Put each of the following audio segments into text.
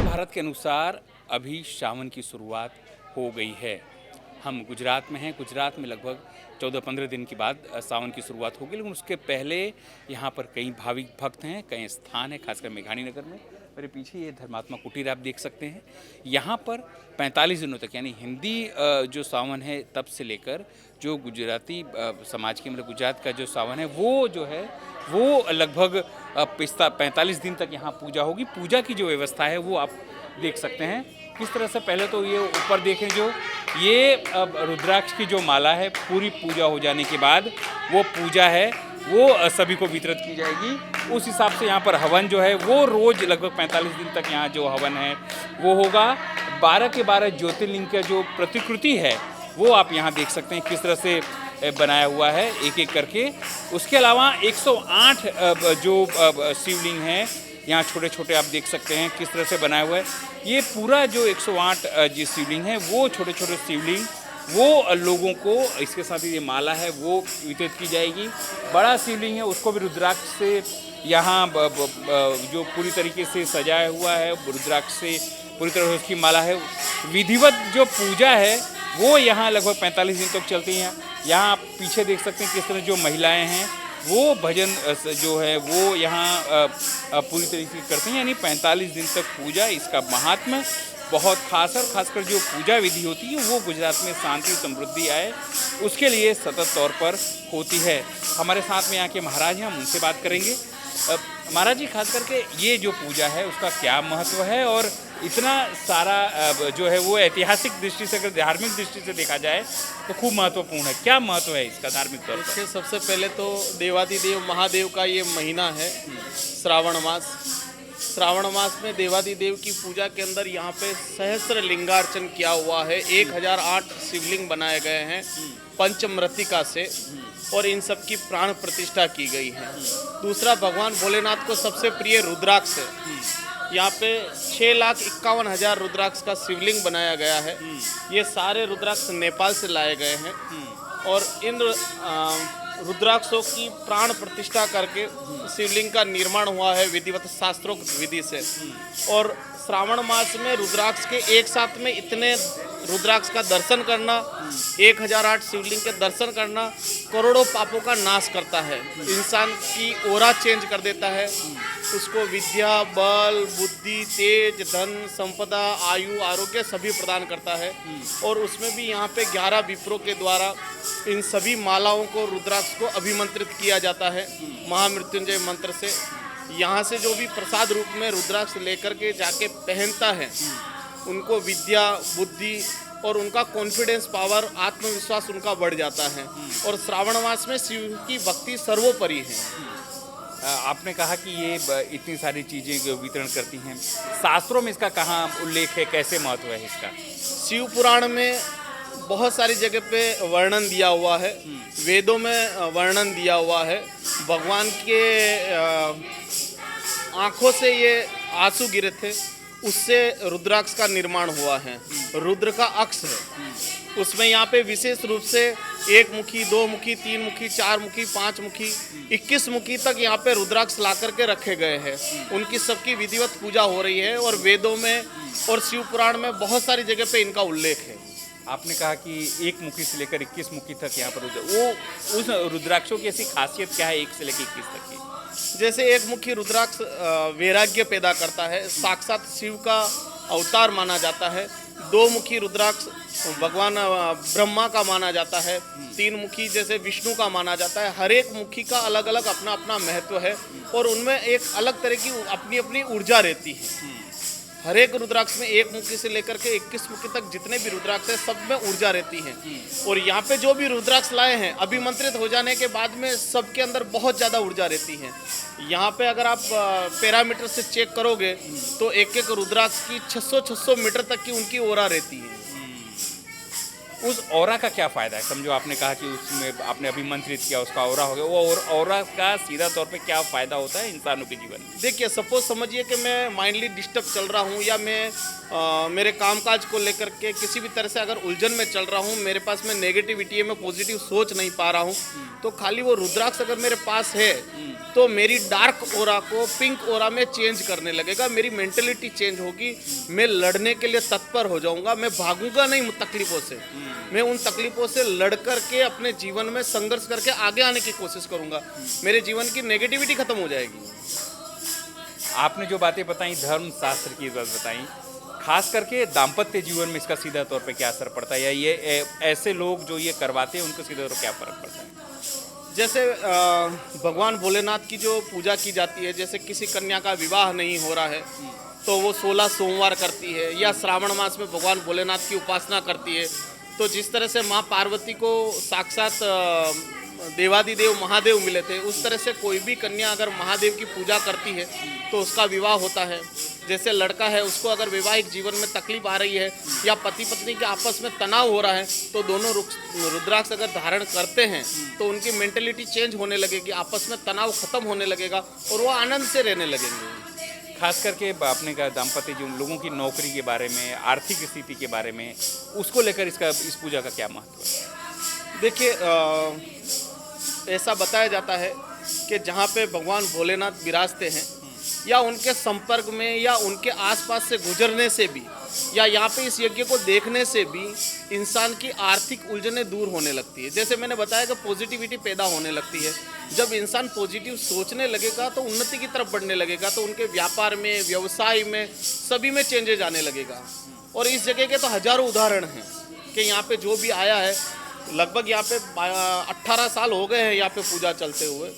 भारत के अनुसार अभी सावन की शुरुआत हो गई है। हम गुजरात में हैं। गुजरात में लगभग 14-15 दिन के बाद सावन की शुरुआत होगी, लेकिन उसके पहले यहाँ पर कई भाविक भक्त हैं, कई स्थान हैं, खासकर मेघानी नगर में। मेरे पीछे ये धर्मात्मा कुटीर आप देख सकते हैं। यहाँ पर 45 दिनों तक, यानी हिंदी जो सावन है तब से लेकर जो गुजराती समाज की, मतलब गुजरात का जो सावन है वो जो है वो लगभग 45 दिन तक यहाँ पूजा होगी। पूजा की जो व्यवस्था है वो आप देख सकते हैं किस तरह से। पहले तो ये ऊपर देखें, जो ये रुद्राक्ष की जो माला है, पूरी पूजा हो जाने के बाद वो पूजा है वो सभी को वितरित की जाएगी। उस हिसाब से यहाँ पर हवन जो है वो रोज़ लगभग 45 दिन तक यहाँ जो हवन है वो होगा। 12 के 12 ज्योतिर्लिंग का जो प्रतिकृति है वो आप यहाँ देख सकते हैं किस तरह से बनाया हुआ है एक एक करके। उसके अलावा 108 जो शिवलिंग हैं यहाँ छोटे छोटे आप देख सकते हैं किस तरह से बनाया हुआ है। ये पूरा जो 108 जो शिवलिंग है वो छोटे छोटे शिवलिंग वो लोगों को, इसके साथ ही ये माला है वो वितरित की जाएगी। बड़ा शिवलिंग है उसको भी रुद्राक्ष से यहाँ जो पूरी तरीके से सजाया हुआ है, रुद्राक्ष से पूरी तरह से उसकी माला है। विधिवत जो पूजा है वो यहाँ लगभग 45 दिन तक चलती हैं। यहाँ आप पीछे देख सकते हैं किस तरह जो महिलाएं हैं वो भजन जो है वो यहाँ पूरी तरीके से करती हैं। यानी 45 दिन तक पूजा, इसका महात्म्य बहुत खास है। और खासकर जो पूजा विधि होती है वो गुजरात में शांति समृद्धि आए उसके लिए सतत तौर पर होती है। हमारे साथ में यहाँ के महाराज हैं, हम उनसे बात करेंगे। महाराज जी, खास करके ये जो पूजा है उसका क्या महत्व है, और इतना सारा जो है वो ऐतिहासिक दृष्टि से, अगर धार्मिक दृष्टि से देखा जाए तो खूब महत्वपूर्ण है। क्या महत्व है इसका धार्मिक तौर पर? सबसे पहले तो देवादिदेव महादेव का ये महीना है श्रावण मास। श्रावण मास में देवादिदेव की पूजा के अंदर यहाँ पे सहस्त्र लिंगार्चन किया हुआ है। 1008 शिवलिंग बनाए गए हैं पंचमृतिका से, और इन सब की प्राण प्रतिष्ठा की गई है। दूसरा, भगवान भोलेनाथ को सबसे प्रिय रुद्राक्ष है। यहाँ पे 6,51,000 रुद्राक्ष का शिवलिंग बनाया गया है। ये सारे रुद्राक्ष नेपाल से लाए गए हैं, और इन रुद्राक्षों की प्राण प्रतिष्ठा करके शिवलिंग का निर्माण हुआ है विधिवत शास्त्रोक्त विधि से। और श्रावण मास में रुद्राक्ष के एक साथ में इतने रुद्राक्ष का दर्शन करना, 1008 शिवलिंग के दर्शन करना करोड़ों पापों का नाश करता है। इंसान की ओरा चेंज कर देता है, उसको विद्या, बल, बुद्धि, तेज, धन, संपदा, आयु, आरोग्य सभी प्रदान करता है। और उसमें भी यहाँ पे 11 विप्रों के द्वारा इन सभी मालाओं को, रुद्राक्ष को अभिमंत्रित किया जाता है महामृत्युंजय मंत्र से। यहाँ से जो भी प्रसाद रूप में रुद्राक्ष लेकर के जाके पहनता है, उनको विद्या, बुद्धि और उनका कॉन्फिडेंस पावर, आत्मविश्वास उनका बढ़ जाता है। और श्रावण मास में शिव की भक्ति सर्वोपरि है। आपने कहा कि ये इतनी सारी चीज़ें जो वितरण करती हैं, शास्त्रों में इसका कहाँ उल्लेख है, कैसे महत्व है इसका? शिव पुराण में बहुत सारी जगह पे वर्णन दिया हुआ है, वेदों में वर्णन दिया हुआ है। भगवान के आँखों से ये आंसू गिरे थे, उससे रुद्राक्ष का निर्माण हुआ है। रुद्र का अक्ष है, उसमें यहाँ पे विशेष रूप से 1 मुखी, 2 मुखी, 3 मुखी, 4 मुखी, 5 मुखी, 21 मुखी तक यहाँ पे रुद्राक्ष ला करके रखे गए हैं। उनकी सबकी विधिवत पूजा हो रही है, और वेदों में और शिव पुराण में बहुत सारी जगह पे इनका उल्लेख है। आपने कहा कि 1 मुखी से लेकर 21 मुखी तक यहाँ पर वो उस रुद्राक्षों की ऐसी खासियत क्या है 1 से लेकर 21 तक की? जैसे एक मुखी रुद्राक्ष वैराग्य पैदा करता है, साक्षात शिव का अवतार माना जाता है। दो मुखी रुद्राक्ष भगवान ब्रह्मा का माना जाता है। तीन मुखी जैसे विष्णु का माना जाता है। हर एक मुखी का अलग अलग अपना अपना महत्व है और उनमें एक अलग तरह की अपनी अपनी ऊर्जा रहती है। हर एक रुद्राक्ष में एक मुखी से लेकर के 21 मुखी तक जितने भी रुद्राक्ष है सब में ऊर्जा रहती है। और यहाँ पे जो भी रुद्राक्ष लाए हैं अभिमंत्रित हो जाने के बाद में सबके अंदर बहुत ज़्यादा ऊर्जा रहती है। यहाँ पे अगर आप पैरामीटर से चेक करोगे तो एक एक रुद्राक्ष की 600 मीटर तक की उनकी ओरा रहती है। उस ऑरा का क्या फ़ायदा है? समझो आपने कहा कि उसमें आपने अभिमंत्रित किया, उसका ऑरा हो गया, वो ऑरा का सीधा तौर पे क्या फ़ायदा होता है इंसानों के जीवन में? देखिए, सपोज समझिए कि मैं माइंडली डिस्टर्ब चल रहा हूँ या मैं मेरे कामकाज को लेकर के किसी भी तरह से अगर उलझन में चल रहा हूँ, मेरे पास में नेगेटिविटी है, मैं पॉजिटिव सोच नहीं पा रहा हूँ, तो खाली वो रुद्राक्ष अगर मेरे पास है तो मेरी डार्क ओरा को पिंक ओरा में चेंज करने लगेगा। मेरी मेंटलिटी चेंज होगी, मैं लड़ने के लिए तत्पर हो जाऊंगा, मैं भागूंगा नहीं तकलीफों से, मैं उन तकलीफों से लड़ करके अपने जीवन में संघर्ष करके आगे आने की कोशिश करूंगा। मेरे जीवन की नेगेटिविटी खत्म हो जाएगी। आपने जो बातें बताई, धर्म शास्त्र की बात बताई, खास करके दाम्पत्य जीवन में इसका सीधा तौर पे क्या असर पड़ता है, या ये ऐसे लोग जो ये करवाते हैं उनको सीधा तौर पर क्या फर्क पड़ता है? जैसे भगवान भोलेनाथ की जो पूजा की जाती है, जैसे किसी कन्या का विवाह नहीं हो रहा है तो वो 16 सोमवार करती है, या श्रावण मास में भगवान भोलेनाथ की उपासना करती है। तो जिस तरह से माँ पार्वती को साक्षात देवादिदेव महादेव मिले थे, उस तरह से कोई भी कन्या अगर महादेव की पूजा करती है तो उसका विवाह होता है। जैसे लड़का है, उसको अगर वैवाहिक जीवन में तकलीफ आ रही है या पति पत्नी के आपस में तनाव हो रहा है तो दोनों रुद्राक्ष अगर धारण करते हैं तो उनकी मेंटलिटी चेंज होने लगेगी, आपस में तनाव खत्म होने लगेगा और वो आनंद से रहने लगेंगे। खास करके आपने कहा दाम्पत्य जो लोगों की नौकरी के बारे में, आर्थिक स्थिति के बारे में, उसको लेकर इस पूजा का क्या महत्व है? देखिए, ऐसा बताया जाता है कि जहाँ पे भगवान भोलेनाथ विराजते हैं या उनके संपर्क में या उनके आसपास से गुजरने से भी या यहाँ पे इस यज्ञ को देखने से भी इंसान की आर्थिक उलझनें दूर होने लगती है। जैसे मैंने बताया कि पॉजिटिविटी पैदा होने लगती है। जब इंसान पॉजिटिव सोचने लगेगा तो उन्नति की तरफ बढ़ने लगेगा, तो उनके व्यापार में, व्यवसाय में, सभी में चेंजेज आने लगेगा। और इस जगह के तो हजारों उदाहरण हैं कि यहाँ पे जो भी आया है, लगभग यहाँ पे 18 साल हो गए हैं यहाँ पे पूजा चलते हुए,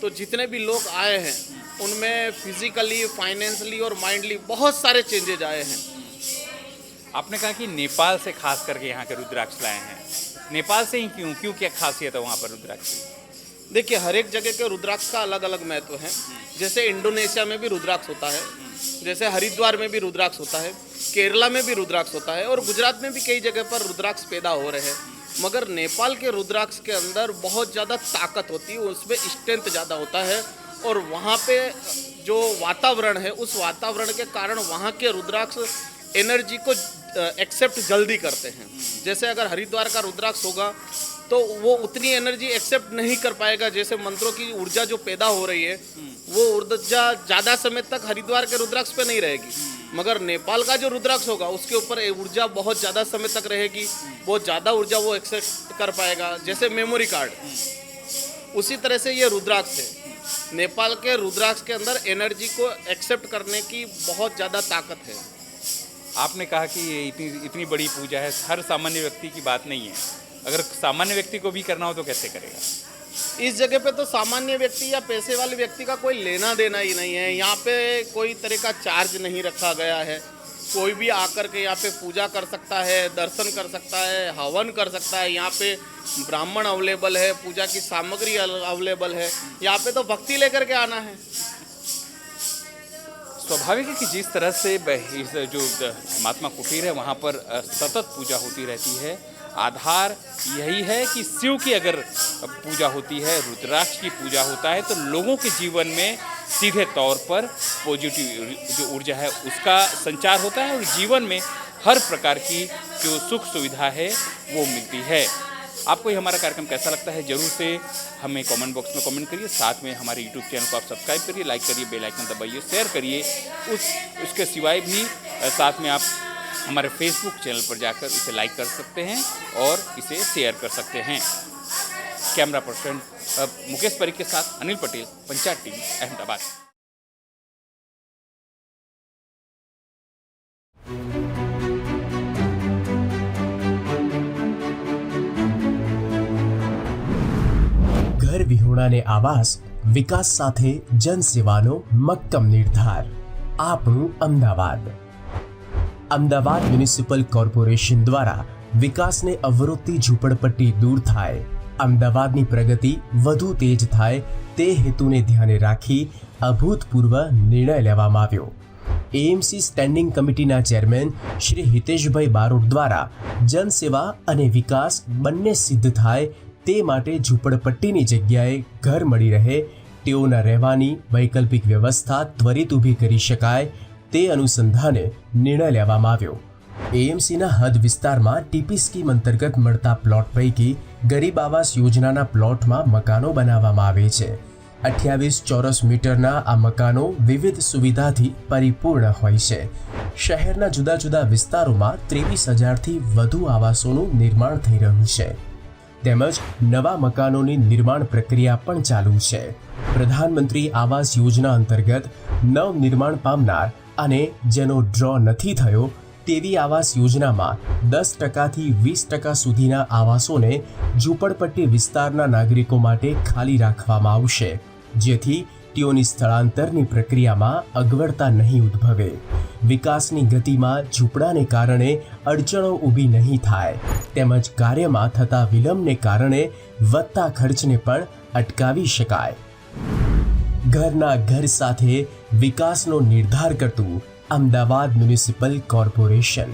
तो जितने भी लोग आए हैं उनमें फिजिकली, फाइनेंशियली और माइंडली बहुत सारे चेंजेज आए हैं। आपने कहा कि नेपाल से खास करके यहाँ के रुद्राक्ष लाए हैं, नेपाल से ही क्यों क्या खासियत है वहाँ पर रुद्राक्ष की? देखिए, हर एक जगह के रुद्राक्ष का अलग अलग महत्व है। जैसे इंडोनेशिया में भी रुद्राक्ष होता है, जैसे हरिद्वार में भी रुद्राक्ष होता है, केरला में भी रुद्राक्ष होता है और गुजरात में भी कई जगह पर रुद्राक्ष पैदा हो रहे हैं। मगर नेपाल के रुद्राक्ष के अंदर बहुत ज़्यादा ताकत होती है, उसमें स्ट्रेंथ ज़्यादा होता है और वहाँ पे जो वातावरण है, उस वातावरण के कारण वहाँ के रुद्राक्ष एनर्जी को एक्सेप्ट जल्दी करते हैं। जैसे अगर हरिद्वार का रुद्राक्ष होगा तो वो उतनी एनर्जी एक्सेप्ट नहीं कर पाएगा, जैसे मंत्रों की ऊर्जा जो पैदा हो रही है वो ऊर्जा ज़्यादा समय तक हरिद्वार के रुद्राक्ष पे नहीं रहेगी। मगर नेपाल का जो रुद्राक्ष होगा उसके ऊपर ऊर्जा बहुत ज़्यादा समय तक रहेगी, बहुत ज़्यादा ऊर्जा वो एक्सेप्ट कर पाएगा, जैसे मेमोरी कार्ड। उसी तरह से ये रुद्राक्ष है, नेपाल के रुद्राक्ष के अंदर एनर्जी को एक्सेप्ट करने की बहुत ज़्यादा ताकत है। आपने कहा कि ये इतनी बड़ी पूजा है, हर सामान्य व्यक्ति की बात नहीं है। अगर सामान्य व्यक्ति को भी करना हो तो कैसे करेगा? इस जगह पे तो सामान्य व्यक्ति या पैसे वाले व्यक्ति का कोई लेना देना ही नहीं है। यहाँ पे कोई तरह का चार्ज नहीं रखा गया है। कोई भी आकर के यहाँ पे पूजा कर सकता है, दर्शन कर सकता है, हवन कर सकता है। यहाँ पे ब्राह्मण अवेलेबल है, पूजा की सामग्री अवेलेबल है। यहाँ पे तो भक्ति लेकर के आना है। स्वाभाविक है कि जिस तरह से जो महात्मा कुटीर है वहाँ पर सतत पूजा होती रहती है, आधार यही है कि शिव की अगर पूजा होती है, रुद्राक्ष की पूजा होता है, तो लोगों के जीवन में सीधे तौर पर पॉजिटिव जो ऊर्जा है उसका संचार होता है और जीवन में हर प्रकार की जो सुख सुविधा है वो मिलती है। आपको ये हमारा कार्यक्रम कैसा लगता है जरूर से हमें कमेंट बॉक्स में कमेंट करिए। साथ में हमारे यूट्यूब चैनल को आप सब्सक्राइब करिए, लाइक करिए, बेल आइकन दबाइए, शेयर करिए। उसके सिवाय भी साथ में आप हमारे फेसबुक चैनल पर जाकर इसे लाइक कर सकते हैं और इसे शेयर कर सकते हैं। कैमरा पर्सन मुकेश परीख के साथ अनिल पटेल, पंचायत टीवी, अहमदाबाद। ઘર વિહોણાને આવાસ, વિકાસ સાથે જનસેવાનો મક્કમ નિર્ધાર. આપણું અમદાવાદ. અમદાવાદ મ્યુનિસિપલ કોર્પોરેશન દ્વારા વિકાસને અવરોધતી ઝૂંપડપટ્ટી દૂર થાય, અમદાવાદની પ્રગતિ વધુ તેજ થાય તે હેતુને ધ્યાને રાખી અભૂતપૂર્વ નિર્ણય લેવામાં આવ્યો. એએમસી સ્ટેન્ડિંગ કમિટીના ચેરમેન શ્રી હિતેશભાઈ બારોટ દ્વારા જનસેવા અને વિકાસ બંને સિદ્ધ થાય તે માટે ઝૂંપડપટ્ટીની જગ્યાએ ઘર મળી રહે, તેઓના રહેવાની વૈકલ્પિક વ્યવસ્થા ત્વરિત ઊભી કરી શકાય તે અનુસંધાને નિર્ણય લેવામાં આવ્યો. એએમસીના હદ વિસ્તારમાં ટીપી સ્કીમ અંતર્ગત મળતા પ્લોટ પૈકી ગરીબ આવાસ યોજનાના પ્લોટમાં મકાનો બનાવવામાં આવે છે. 28 ચોરસ મીટરના આ મકાનો વિવિધ સુવિધાથી પરિપૂર્ણ હોય છે. શહેરના જુદા જુદા વિસ્તારોમાં 23,000થી વધુ આવાસોનું નિર્માણ થઈ રહ્યું છે, તેમજ નવા મકાનોની નિર્માણ પ્રક્રિયા પણ ચાલુ છે. પ્રધાનમંત્રી આવાસ યોજના અંતર્ગત નવ નિર્માણ પામનાર અને જેનો ડ્રો નથી થયો તેવી આવાસ યોજનામાં 10%થી 20% સુધીના આવાસોને ઝૂંપડપટ્ટી વિસ્તારના નાગરિકો માટે ખાલી રાખવામાં આવશે, જેથી તેઓની સ્થળાંતરની પ્રક્રિયામાં અગવડતા નહીં ઉદ્ભવે. વિકાસની ગતિમાં ઝૂંપડાને કારણે અડચણો ઊભી નહીં થાય, તેમજ કાર્યમાં થતા વિલંબને કારણે વધતા ખર્ચને પણ અટકાવી શકાય. ઘરના ઘર સાથે વિકાસનો નિર્ધાર કરતું અમદાવાદ મ્યુનિસિપલ કોર્પોરેશન.